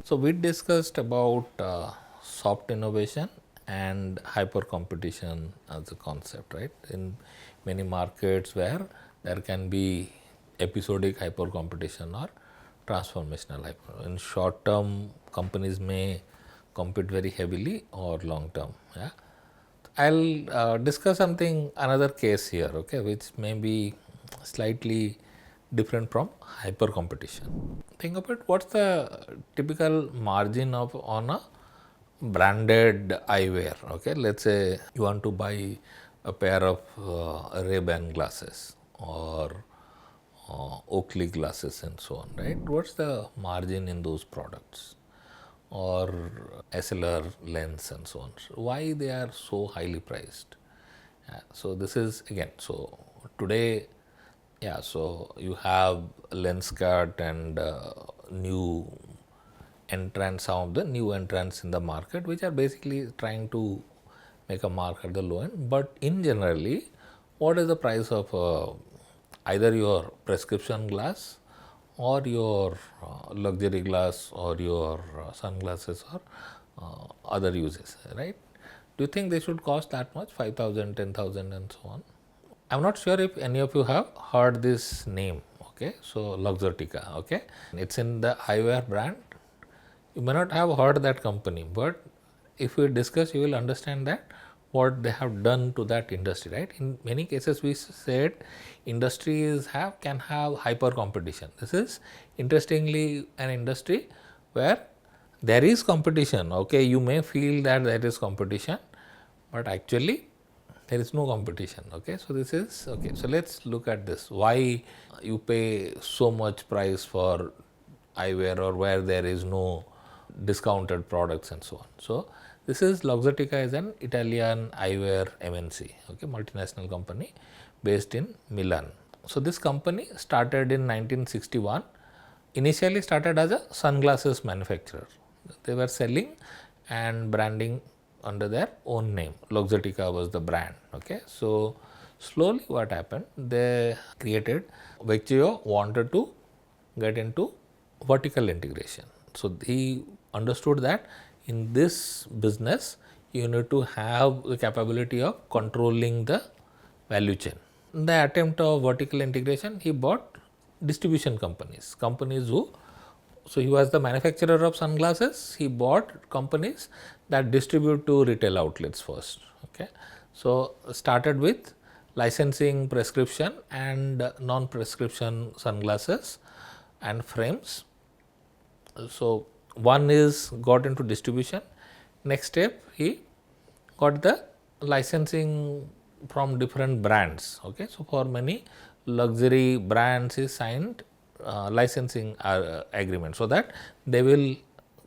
So we discussed about soft innovation and hyper competition as a concept, right? In many markets where there can be episodic hyper competition or transformational hyper. In short term, companies may compete very heavily or long term. Yeah, I'll discuss something another case here, okay, which may be slightly different from hyper competition. Think about what's the typical margin of on a branded eyewear. Okay, let's say you want to buy a pair of Ray-Ban glasses or Oakley glasses and so on, right? What's the margin in those products? Or SLR lens and so on. So why they are so highly priced? So this is again. So today, yeah. So you have lens cut and new entrants, some of the new entrants in the market, which are basically trying to make a mark at the low end. But in generally, what is the price of either your prescription glass or your luxury glass or your sunglasses or other uses, right? Do you think they should cost that much, 5,000, 10,000, and so on? I'm not sure if any of you have heard this name. Okay, so Luxottica. Okay, it's in the eyewear brand. You may not have heard that company, but if we discuss, you will understand that what they have done to that industry, right? In many cases, we said industries can have hyper competition. This is interestingly an industry where there is competition. Okay, you may feel that there is competition, but actually there is no competition. Okay, so this is okay. So let's look at this. Why you pay so much price for eyewear or where there is no discounted products and so on. So this is Luxottica is an Italian eyewear MNC, okay, multinational company based in Milan. So this company started in 1961. Initially started as a sunglasses manufacturer. They were selling and branding under their own name. Luxottica was the brand. Okay, so slowly what happened? They created. Vecchio wanted to get into vertical integration. So he understood that in this business you need to have the capability of controlling the value chain. In the attempt of vertical integration, he bought distribution companies, companies who, so he was the manufacturer of sunglasses. He bought companies that distribute to retail outlets first. Okay, so started with licensing prescription and non-prescription sunglasses and frames. So one is got into distribution. Next step, he got the licensing from different brands. Okay, so for many luxury brands, he signed licensing agreement so that they will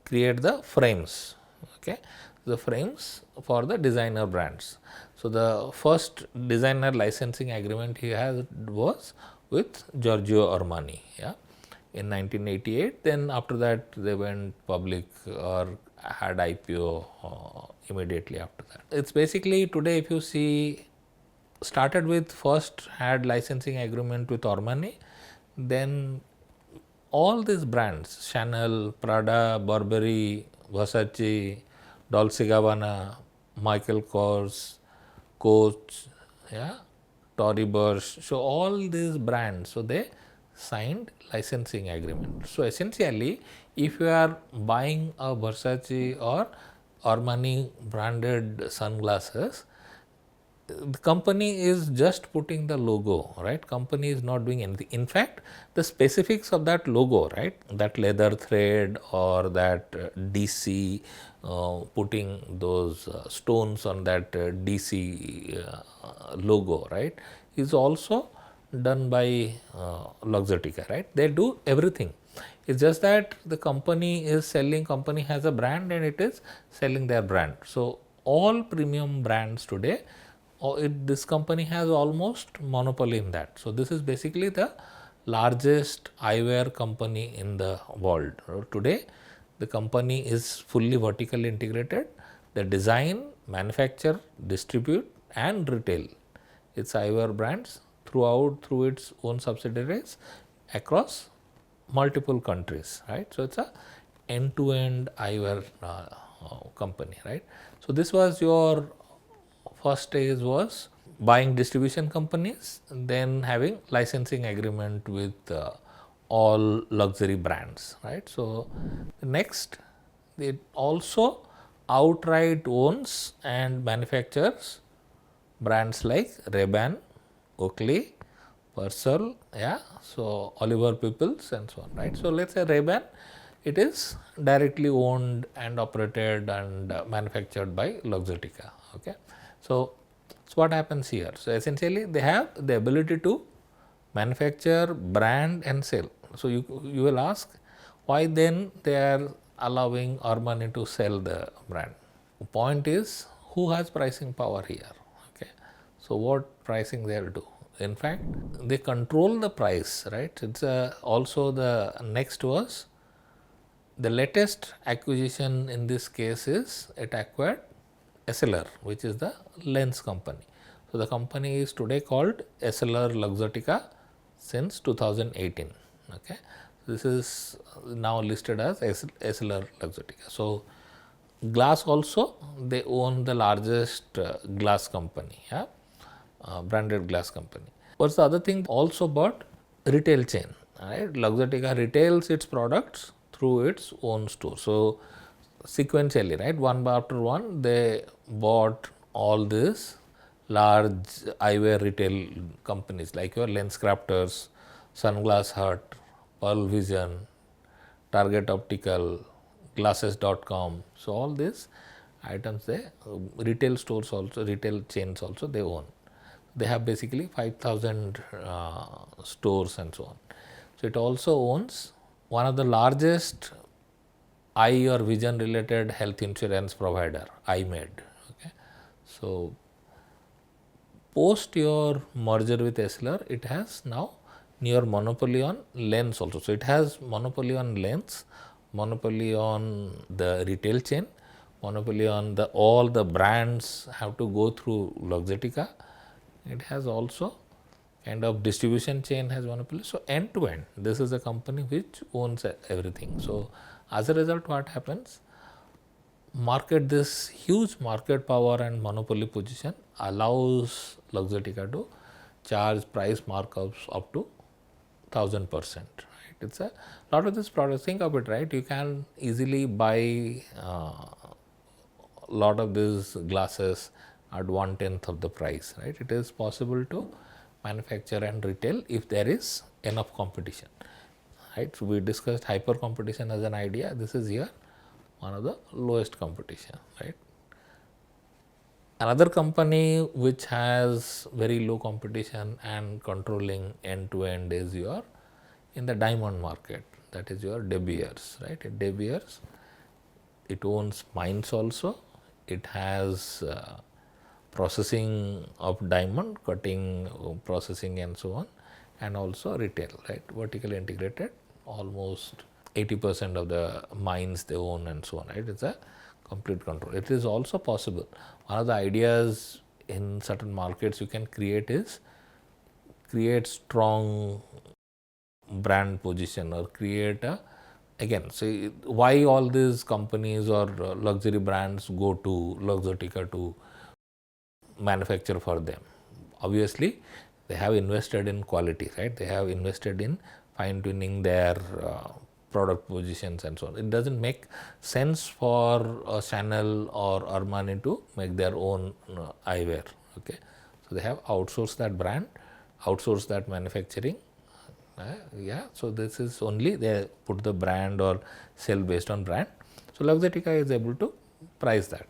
create the frames. Okay, the frames for the designer brands. So the first designer licensing agreement he has was with Giorgio Armani. Yeah, in 1988. Then after that they went public or had IPO immediately after that. It's basically today, if you see, started with first had licensing agreement with Armani, then all these brands, Chanel, Prada, Burberry, Versace, Dolce Gabbana, Michael Kors, Coach, yeah, Tory Burch. So all these brands, so they signed licensing agreement. So essentially, if you are buying a Versace or Armani branded sunglasses, the company is just putting the logo, right? Company is not doing anything. In fact, the specifics of that logo, right, that leather thread or that DC, putting those stones on that DC logo, right, is also done by Luxottica, right? They do everything. It's just that the company is selling, company has a brand and it is selling their brand. So all premium brands today, this company has almost monopoly in that. So this is basically the largest eyewear company in the world. Today, the company is fully vertically integrated. The design, manufacture, distribute and retail its eyewear brands through its own subsidiaries across multiple countries, right? So it's a end-to-end eyewear company, right? So this was your first stage, was buying distribution companies, then having licensing agreement with all luxury brands, right? So next, it also outright owns and manufactures brands like Ray-Ban, Oakley, Purcell, yeah, so Oliver Peoples and so on, right? So let's say Ray-Ban, it is directly owned and operated and manufactured by Luxottica, okay? So what happens here? So essentially they have the ability to manufacture, brand and sell. So you will ask, why then they are allowing Armani to sell the brand? The point is, who has pricing power here? Okay, so what pricing they'll do? In fact, they control the price, right? It's also the next was the latest acquisition in this case is it acquired SLR, which is the lens company. So the company is today called SLR Luxottica since 2018. Okay, this is now listed as SLR Luxottica. So glass also, they own the largest glass company, yeah, branded glass company. What's the other thing? Also bought retail chain, right? Luxottica retails its products through its own store. So sequentially, right, one after one, they bought all these large eyewear retail companies like your Lens Crafters, Sunglass Hut, Pearl Vision, Target Optical, Glasses.com. So all these items, they retail stores also, retail chains also they own. They have basically 5,000 stores and so on. So it also owns one of the largest eye or vision related health insurance provider, iMed. Okay, so post your merger with SLR, it has now near monopoly on lens also. So it has monopoly on lens, monopoly on the retail chain, monopoly on the all the brands have to go through Luxottica. It has also kind of distribution chain has monopoly. So end to end, this is a company which owns everything. So as a result, what happens? Market, this huge market power and monopoly position allows Luxottica to charge price markups up to 1000%. Right? It's a lot of this product. Think of it, right? You can easily buy lot of these glasses at 1/10 of the price, right? It is possible to manufacture and retail if there is enough competition, right? So we discussed hyper competition as an idea. This is here one of the lowest competition, right? Another company which has very low competition and controlling end to end is your in the diamond market, that is your De Beers, right? De Beers, it owns mines also. It has processing of diamond, cutting, processing and so on, and also retail, right? Vertically integrated, almost 80% of the mines they own and so on, right? It's a complete control. It is also possible. One of the ideas in certain markets you can create is create strong brand position or create a, again, see why all these companies or luxury brands go to Luxottica to manufacture for them. Obviously, they have invested in quality, right? They have invested in fine tuning their product positions and so on. It doesn't make sense for a Chanel or Armani to make their own eyewear. Okay, so they have outsourced that brand, outsourced that manufacturing. Yeah, so this is only they put the brand or sell based on brand. So Luxottica is able to price that.